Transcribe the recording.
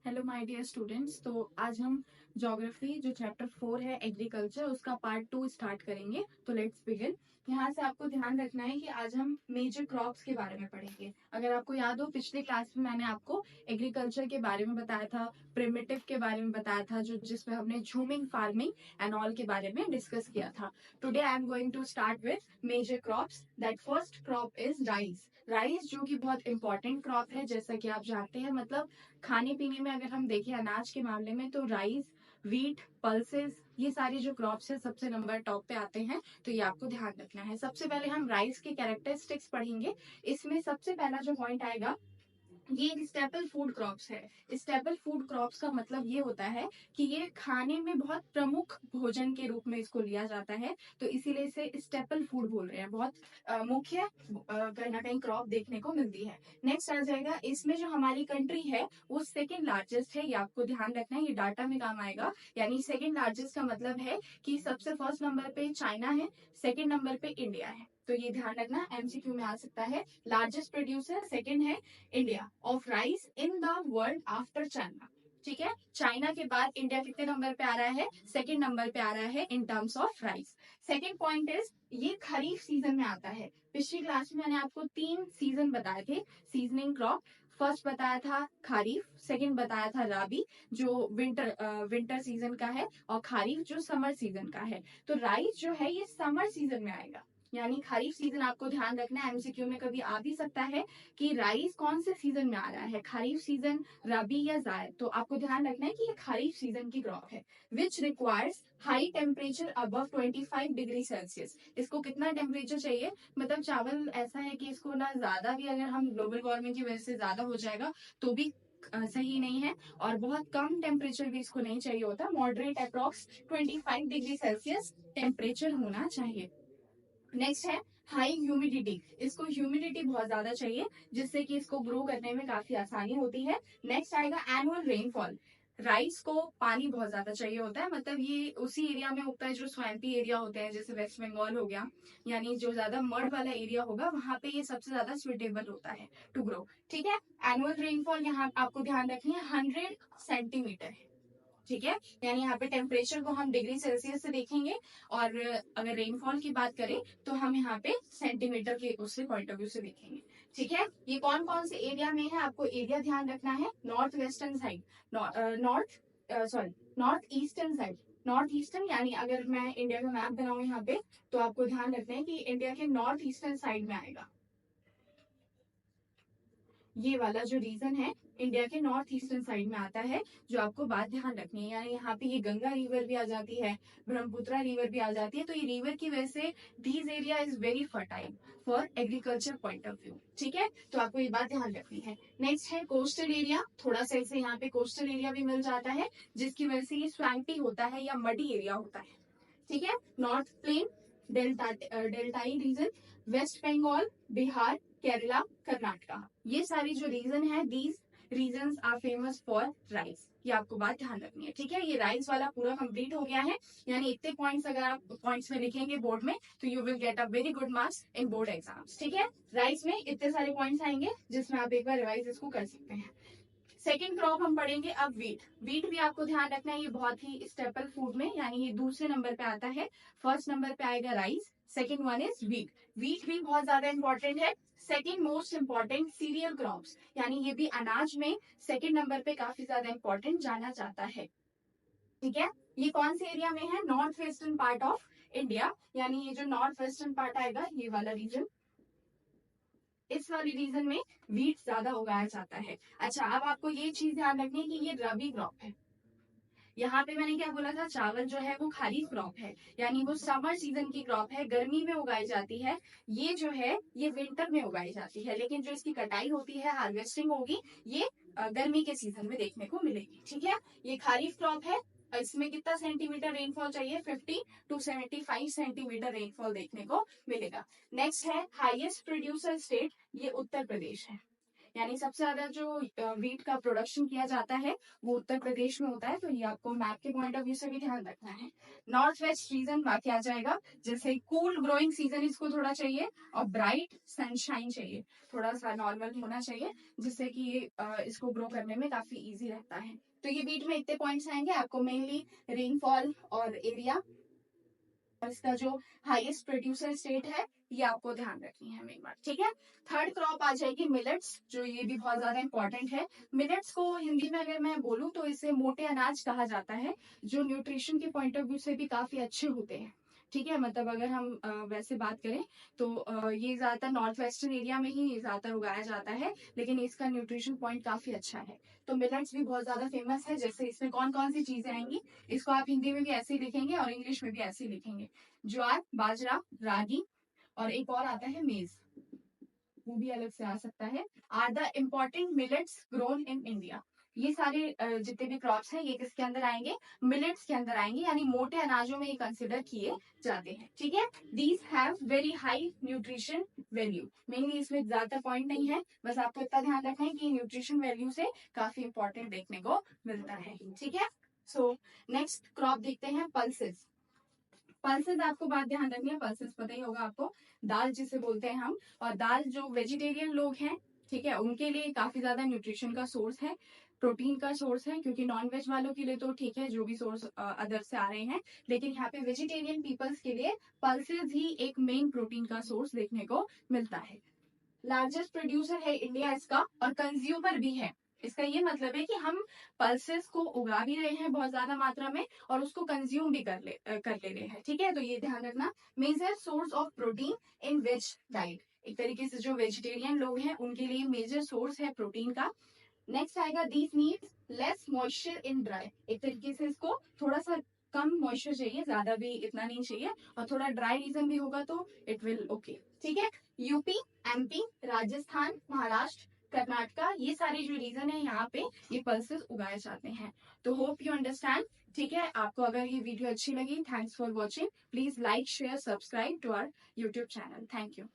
Hello my dear students. तो आज हम ज्योग्राफी जो चैप्टर 4 है एग्रीकल्चर उसका पार्ट 2 स्टार्ट करेंगे। तो लेट्स बिगिन। यहाँ से आपको ध्यान रखना है कि आज हम मेजर क्रॉप्स के बारे में पढ़ेंगे। अगर आपको याद हो पिछले क्लास में मैंने आपको एग्रीकल्चर के बारे में बताया था, प्रिमिटिव के बारे में बताया था, जो जिसमें हमने झूमिंग फार्मिंग एंड ऑल के बारे में डिस्कस किया था। Today I am going to start with major crops. That first crop is rice. Rice जो कि बहुत इंपॉर्टेंट क्रॉप है, जैसा कि आप जानते हैं। मतलब खाने पीने में अगर हम देखें अनाज के मामले में तो राइस, व्हीट, पल्सेस, ये सारे जो क्रॉप्स है सबसे नंबर टॉप पे आते हैं। तो ये आपको ध्यान रखना है। सबसे पहले हम राइस के कैरेक्टरिस्टिक्स पढ़ेंगे। इसमें सबसे पहला जो पॉइंट आएगा, ये एक स्टेपल फूड क्रॉप्स है। स्टेपल फूड क्रॉप्स का मतलब ये होता है कि ये खाने में बहुत प्रमुख भोजन के रूप में इसको लिया जाता है। तो इसीलिए इसे स्टेपल फूड बोल रहे हैं। बहुत मुख्य कहीं ना कहीं क्रॉप देखने को मिलती है। नेक्स्ट आ जाएगा, इसमें जो हमारी कंट्री है वो सेकेंड लार्जेस्ट है। ये आपको ध्यान रखना है, ये डाटा में काम आएगा। यानी सेकेंड लार्जेस्ट का मतलब है कि सबसे फर्स्ट नंबर पे चाइना है, सेकेंड नंबर पे इंडिया है। तो ये ध्यान रखना, एमसीक्यू में आ सकता है। लार्जेस्ट प्रोड्यूसर सेकेंड है India of rice in the world after China. ठीक है, चाइना के बाद इंडिया कितने नंबर पे आ रहा है? सेकेंड नंबर पे आ रहा है in terms of rice. Second point is, ये खरीफ सीजन में आता है। पिछली क्लास में मैंने आपको 3 सीजन बताए थे सीजनिंग क्रॉप। फर्स्ट बताया था खरीफ, सेकंड बताया था राबी जो विंटर सीजन का है, और खरीफ जो समर सीजन का है। तो राइस जो है ये समर सीजन में आएगा। यानी खरीफ सीजन आपको ध्यान रखना है, एमसीक्यू में कभी आ भी सकता है कि राइस कौन से सीजन में आ रहा है, खरीफ सीजन, रबी या जायद। तो आपको ध्यान रखना है कि ये खरीफ सीजन की क्रॉप है। Which requires high temperature above 25 degree Celsius. इसको कितना टेम्परेचर चाहिए? मतलब चावल ऐसा है कि इसको ना ज्यादा भी, अगर हम ग्लोबल वार्मिंग की वजह से ज्यादा हो जाएगा तो भी सही नहीं है, और बहुत कम टेम्परेचर भी इसको नहीं चाहिए होता। Moderate approx 25 degree Celsius temperature होना चाहिए। नेक्स्ट है हाई ह्यूमिडिटी। इसको ह्यूमिडिटी बहुत ज्यादा चाहिए, जिससे कि इसको ग्रो करने में काफी आसानी होती है। नेक्स्ट आएगा एनुअल रेनफॉल। राइस को पानी बहुत ज्यादा चाहिए होता है। मतलब ये उसी एरिया में उगता है जो स्वैम्पी एरिया होते हैं, जैसे वेस्ट बंगाल हो गया, यानी जो ज्यादा मड वाला एरिया होगा वहां पे ये सबसे ज्यादा सुइटेबल होता है टू ग्रो। ठीक है, एनुअल रेनफॉल यहाँ आपको ध्यान रखनी है 100 सेंटीमीटर है। ठीक है, यानी यहाँ पे टेम्परेचर को हम डिग्री सेल्सियस से देखेंगे, और अगर रेनफॉल की बात करें तो हम यहाँ पे सेंटीमीटर के उससे पॉइंट ऑफ व्यू से देखेंगे। ठीक है, ये कौन कौन से एरिया में है आपको एरिया ध्यान रखना है। North western side, north sorry north eastern side. North eastern यानी अगर मैं इंडिया का मैप बनाऊं यहाँ पे, तो आपको ध्यान रखना है कि इंडिया के नॉर्थ ईस्टर्न साइड में आएगा। ये वाला जो रीजन है इंडिया के नॉर्थ ईस्टर्न साइड में आता है, जो आपको बात ध्यान रखनी है। यानी यहाँ पे ये गंगा रिवर भी आ जाती है, ब्रह्मपुत्रा रिवर भी आ जाती है। तो ये रिवर की वजह से these area is very fertile for agriculture point of view. ठीक है, तो आपको ये बात ध्यान रखनी है। नेक्स्ट है कोस्टल एरिया। थोड़ा सा इसे यहाँ पे कोस्टल एरिया भी मिल जाता है, जिसकी वजह से ये स्वैम्पी होता है या मडी एरिया होता है। ठीक है, नॉर्थ प्लेन, डेल्टाई रीजन, वेस्ट बंगाल, बिहार, केरला, कर्नाटका, ये सारी जो रीजन है, these region are famous for rice. ये आपको बात ध्यान रखनी है। ठीक है, ये राइस वाला पूरा कंप्लीट हो गया है। यानी इतने पॉइंट्स अगर आप पॉइंट्स में लिखेंगे बोर्ड में, तो you will get a very good marks in board exams. ठीक है, राइस में इतने सारे पॉइंट्स आएंगे जिसमें आप एक बार रिवाइज इसको कर सकते हैं। सेकेंड क्रॉप हम पढ़ेंगे अब वीट। वीट भी आपको ध्यान रखना है, ये बहुत ही स्टेपल फूड में, यानी ये दूसरे नंबर पे आता है। फर्स्ट नंबर पे आएगा rice, second one is wheat. Wheat भी बहुत ज्यादा इंपॉर्टेंट है। Second most important cereal crops, यानी ये भी अनाज में सेकेंड नंबर पे काफी ज्यादा इंपॉर्टेंट जाना जाता है। ठीक है, ये कौन से एरिया में है? North western part of India. यानी ये जो नॉर्थ वेस्टर्न पार्ट आएगा, ये वाला रीजन, इस वाले रीजन में वीट ज्यादा उगाया जाता है। अच्छा, अब आपको ये चीज ध्यान रखनी है कि ये रबी क्रॉप है। यहाँ पे मैंने क्या बोला था, चावल जो है वो खरीफ क्रॉप है, यानी वो समर सीजन की क्रॉप है, गर्मी में उगाई जाती है। ये जो है ये विंटर में उगाई जाती है, लेकिन जो इसकी कटाई होती है, हार्वेस्टिंग होगी, ये गर्मी के सीजन में देखने को मिलेगी। ठीक है, ये खरीफ क्रॉप है। इसमें कितना सेंटीमीटर रेनफॉल चाहिए? 50 to 75 सेंटीमीटर रेनफॉल देखने को मिलेगा। नेक्स्ट है हाईएस्ट प्रोड्यूसर स्टेट, ये उत्तर प्रदेश है। यानी सबसे ज्यादा जो वीट का प्रोडक्शन किया जाता है वो उत्तर प्रदेश में होता है, तो ये आपको मैप के पॉइंट ऑफ व्यू से भी ध्यान रखना है। नॉर्थ वेस्ट रीजन बाकी आ जाएगा, जैसे कूल ग्रोइंग सीजन इसको थोड़ा चाहिए और ब्राइट सनशाइन चाहिए, थोड़ा सा नॉर्मल होना चाहिए, जिससे कि ये इसको ग्रो करने में काफी इजी रहता है। तो ये वीट में इतने पॉइंट्स आएंगे आपको, मेनली रेनफॉल और एरिया, और इसका जो हाईएस्ट प्रोड्यूसर स्टेट है ये आपको ध्यान रखनी है मेन बात, ठीक है। थर्ड क्रॉप आ जाएगी मिलेट्स, जो ये भी बहुत ज्यादा इंपॉर्टेंट है। मिलेट्स को हिंदी में अगर मैं बोलूं तो इसे मोटे अनाज कहा जाता है, जो न्यूट्रिशन के पॉइंट ऑफ व्यू से भी काफी अच्छे होते हैं, ठीक है। मतलब अगर हम वैसे बात करें तो ये ज्यादातर नॉर्थ वेस्टर्न एरिया में ही ज्यादातर उगाया जाता है, लेकिन इसका न्यूट्रिशन पॉइंट काफी अच्छा है। तो मिलेट्स भी बहुत ज्यादा फेमस है। जैसे इसमें कौन कौन सी चीजें आएंगी, इसको आप हिंदी में भी ऐसे ही लिखेंगे और इंग्लिश में भी ऐसे ही लिखेंगे। ज्वार, बाजरा, रागी, और एक और आता है मेज, वो भी अलग से आ सकता है। Are the important millets grown in India. ये सारे जितने भी क्रॉप्स हैं ये किसके अंदर आएंगे, मिलेट्स के अंदर आएंगे, यानी मोटे अनाजों में ये कंसिडर किए जाते हैं, ठीक है। These have very high nutrition value. Mainly इसमें ज्यादा पॉइंट नहीं है, बस आपको इतना ध्यान रखना है कि न्यूट्रिशन वैल्यू से काफी इंपॉर्टेंट देखने को मिलता है, ठीक है। सो नेक्स्ट क्रॉप देखते हैं पल्सेस। पल्सेस आपको बात ध्यान रखनी है, पल्सेस पता ही होगा आपको, दाल जिसे बोलते हैं हम। और दाल जो वेजिटेरियन लोग हैं, ठीक है, उनके लिए काफी ज्यादा न्यूट्रिशन का सोर्स है, प्रोटीन का सोर्स है। क्योंकि नॉन वेज वालों के लिए तो ठीक है जो भी सोर्स अदर से आ रहे हैं, लेकिन यहाँ पे वेजिटेरियन पीपल्स के लिए पल्सेस ही एक मेन प्रोटीन का सोर्स देखने को मिलता है। लार्जेस्ट प्रोड्यूसर है इंडिया इसका, और कंज्यूमर भी है। इसका ये मतलब है कि हम पल्सेस को उगा भी रहे हैं बहुत ज्यादा मात्रा में, और उसको कंज्यूम भी कर ले रहे हैं, ठीक है। तो ये ध्यान रखना, major source of protein in veg diet, एक तरीके से जो वेजिटेरियन लोग हैं उनके लिए मेजर सोर्स है प्रोटीन का। नेक्स्ट आएगा these needs less moisture in dry, एक तरीके से इसको थोड़ा सा कम मॉइस्चर चाहिए, ज्यादा भी इतना नहीं चाहिए, और थोड़ा ड्राई रीजन भी होगा तो इट विल ओके, ठीक है। यूपी, एमपी, राजस्थान, महाराष्ट्र, कर्नाटका, ये सारे जो रीजन है यहाँ पे ये पल्सेस उगाए जाते हैं। तो होप यू अंडरस्टैंड, ठीक है। आपको अगर ये वीडियो अच्छी लगी, thanks for watching, please like share subscribe to our YouTube channel, thank you.